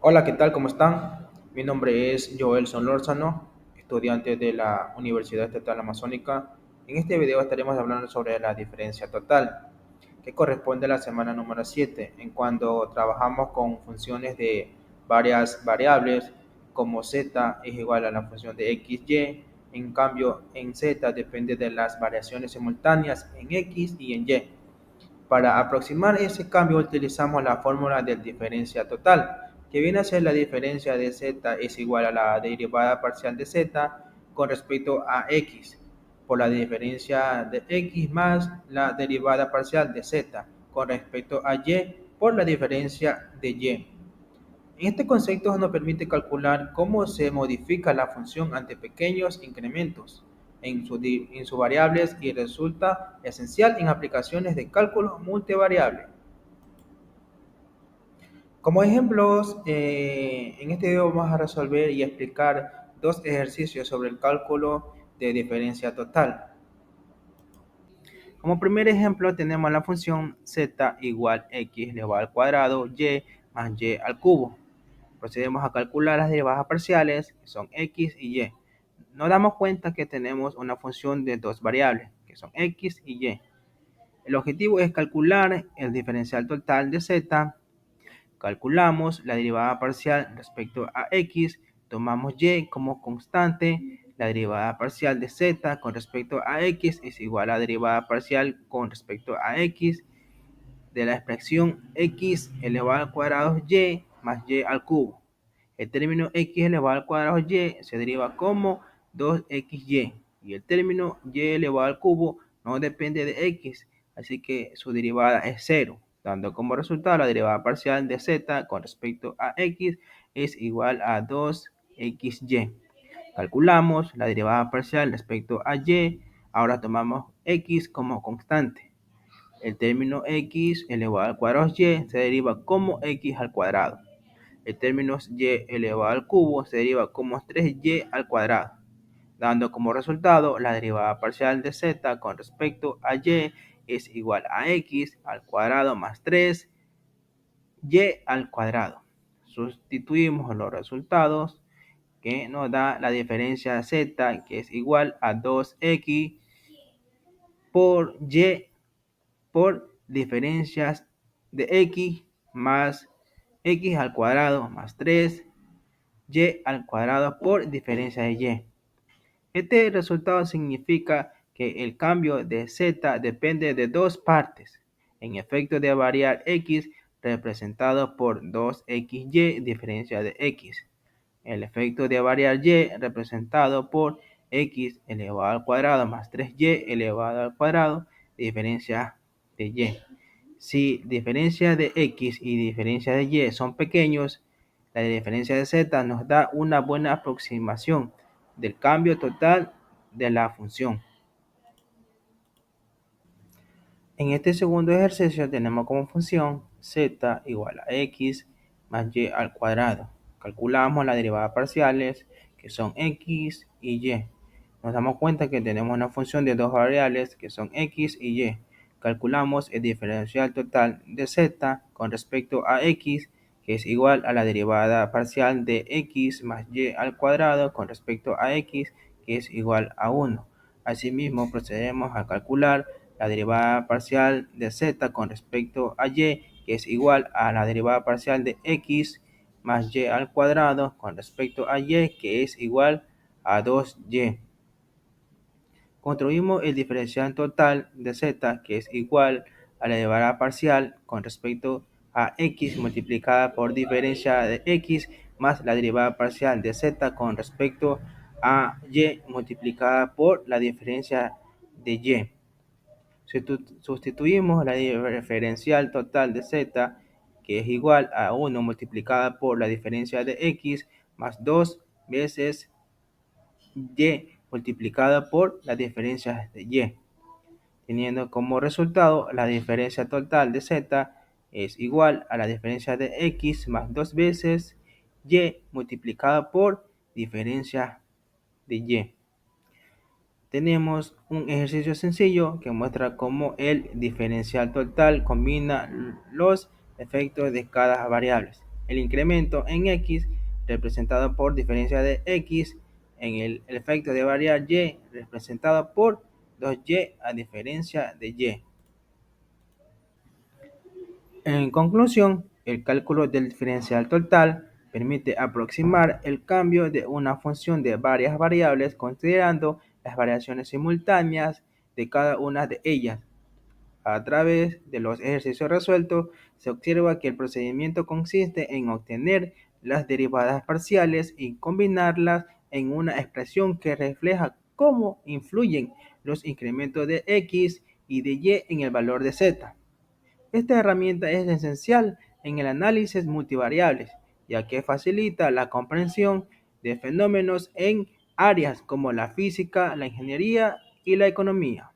Hola, ¿qué tal? ¿Cómo están? Mi nombre es Joel Solórzano, estudiante de la Universidad Estatal Amazónica. En este video estaremos hablando sobre la diferencia total, que corresponde a la semana número 7, en cuando trabajamos con funciones de varias variables, como z es igual a la función de x, y. En cambio, en z depende de las variaciones simultáneas en x y en y. Para aproximar ese cambio utilizamos la fórmula de diferencia total, que viene a ser la diferencia de z es igual a la derivada parcial de z con respecto a x, por la diferencia de x más la derivada parcial de z con respecto a y por la diferencia de y. En este concepto nos permite calcular cómo se modifica la función ante pequeños incrementos en sus variables y resulta esencial en aplicaciones de cálculo multivariable. Como ejemplos, en este video vamos a resolver y explicar dos ejercicios sobre el cálculo de diferencia total. Como primer ejemplo tenemos la función z igual x elevado al cuadrado y más y al cubo. Procedemos a calcular las derivadas parciales, que son x y y. Nos damos cuenta que tenemos una función de dos variables, que son x y y. El objetivo es calcular el diferencial total de z. Calculamos la derivada parcial respecto a x, tomamos y como constante, la derivada parcial de z con respecto a x es igual a la derivada parcial con respecto a x de la expresión x elevado al cuadrado y más y al cubo. El término x elevado al cuadrado y se deriva como 2xy y el término y elevado al cubo no depende de x, así que su derivada es 0, dando como resultado la derivada parcial de z con respecto a x es igual a 2xy. Calculamos la derivada parcial respecto a y, ahora tomamos x como constante. El término x elevado al cuadrado y se deriva como x al cuadrado. El término y elevado al cubo se deriva como 3y al cuadrado, dando como resultado la derivada parcial de z con respecto a y es igual a x al cuadrado más 3y al cuadrado. Sustituimos los resultados que nos da la diferencia z, que es igual a 2x por y por diferencias de x más x al cuadrado más 3y al cuadrado por diferencia de y. Este resultado significa que el cambio de z depende de dos partes. En efecto de variar x representado por 2xy diferencia de x. El efecto de variar y representado por x elevado al cuadrado más 3y elevado al cuadrado diferencia de y. Si diferencia de x y diferencia de y son pequeños, la diferencia de z nos da una buena aproximación del cambio total de la función. En este segundo ejercicio tenemos como función z igual a x más y al cuadrado. Calculamos las derivadas parciales, que son x y y. Nos damos cuenta que tenemos una función de dos variables, que son x y y. Calculamos el diferencial total de z con respecto a x, que es igual a la derivada parcial de x más y al cuadrado con respecto a x, que es igual a 1. Asimismo, procedemos a calcular la derivada parcial de z con respecto a y, que es igual a la derivada parcial de x más y al cuadrado con respecto a y, que es igual a 2y. Construimos el diferencial total de z, que es igual a la derivada parcial con respecto a x multiplicada por diferencia de x más la derivada parcial de z con respecto a y multiplicada por la diferencia de y. Sustituimos la diferencial total de z, que es igual a 1 multiplicada por la diferencia de x más 2 veces y multiplicada por la diferencia de y, teniendo como resultado la diferencia total de z es igual a la diferencia de x más 2 veces y multiplicada por diferencia de y. Tenemos un ejercicio sencillo que muestra cómo el diferencial total combina los efectos de cada variable. el incremento en x representado por diferencia de x en el efecto de variar y representado por 2y a diferencia de y. En conclusión, el cálculo del diferencial total permite aproximar el cambio de una función de varias variables considerando las variaciones simultáneas de cada una de ellas. A través de los ejercicios resueltos, se observa que el procedimiento consiste en obtener las derivadas parciales y combinarlas en una expresión que refleja cómo influyen los incrementos de x y de y en el valor de z. Esta herramienta es esencial en el análisis multivariables, ya que facilita la comprensión de fenómenos en áreas como la física, la ingeniería y la economía.